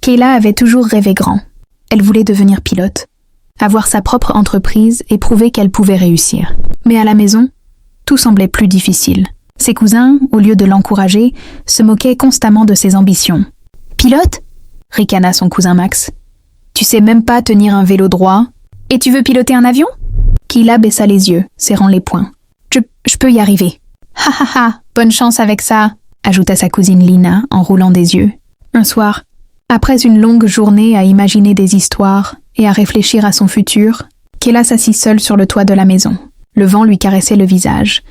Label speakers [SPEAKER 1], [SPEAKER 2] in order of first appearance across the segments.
[SPEAKER 1] Kayla avait toujours rêvé grand. Elle voulait devenir pilote, avoir sa propre entreprise et prouver qu'elle pouvait réussir. Mais à la maison, tout semblait plus difficile. Ses cousins, au lieu de l'encourager, se moquaient constamment de ses ambitions. « Pilote ?» ricana son cousin Max. « Tu sais même pas tenir un vélo droit et tu veux piloter un avion ?» Kayla baissa les yeux, serrant les poings. « Je peux y arriver. »« Ha ha ha, bonne chance avec ça !» ajouta sa cousine Lina en roulant des yeux. Un soir, après une longue journée à imaginer des histoires et à réfléchir à son futur, Kayla s'assit seule sur le toit de la maison. Le vent lui caressait le visage,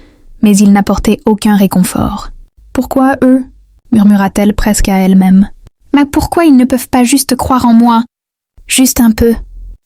[SPEAKER 1] mais il n'apportait aucun réconfort. « Pourquoi eux ?» murmura-t-elle presque à elle-même. « Mais pourquoi ils ne peuvent pas juste croire en moi ? Juste un peu ?»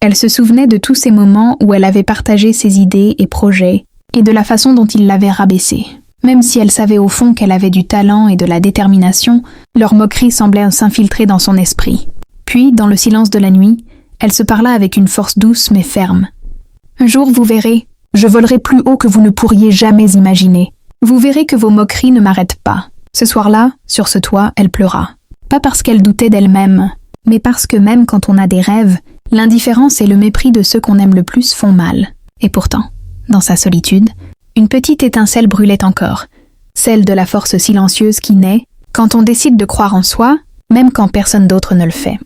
[SPEAKER 1] Elle se souvenait de tous ces moments où elle avait partagé ses idées et projets, et de la façon dont ils l'avaient rabaissée. Même si elle savait au fond qu'elle avait du talent et de la détermination, leur moquerie semblait s'infiltrer dans son esprit. Puis, dans le silence de la nuit, elle se parla avec une force douce mais ferme. « Un jour, vous verrez, je volerai plus haut que vous ne pourriez jamais imaginer. Vous verrez que vos moqueries ne m'arrêtent pas. » Ce soir-là, sur ce toit, elle pleura. Pas parce qu'elle doutait d'elle-même, mais parce que même quand on a des rêves, l'indifférence et le mépris de ceux qu'on aime le plus font mal. Et pourtant, dans sa solitude, une petite étincelle brûlait encore, celle de la force silencieuse qui naît quand on décide de croire en soi, même quand personne d'autre ne le fait.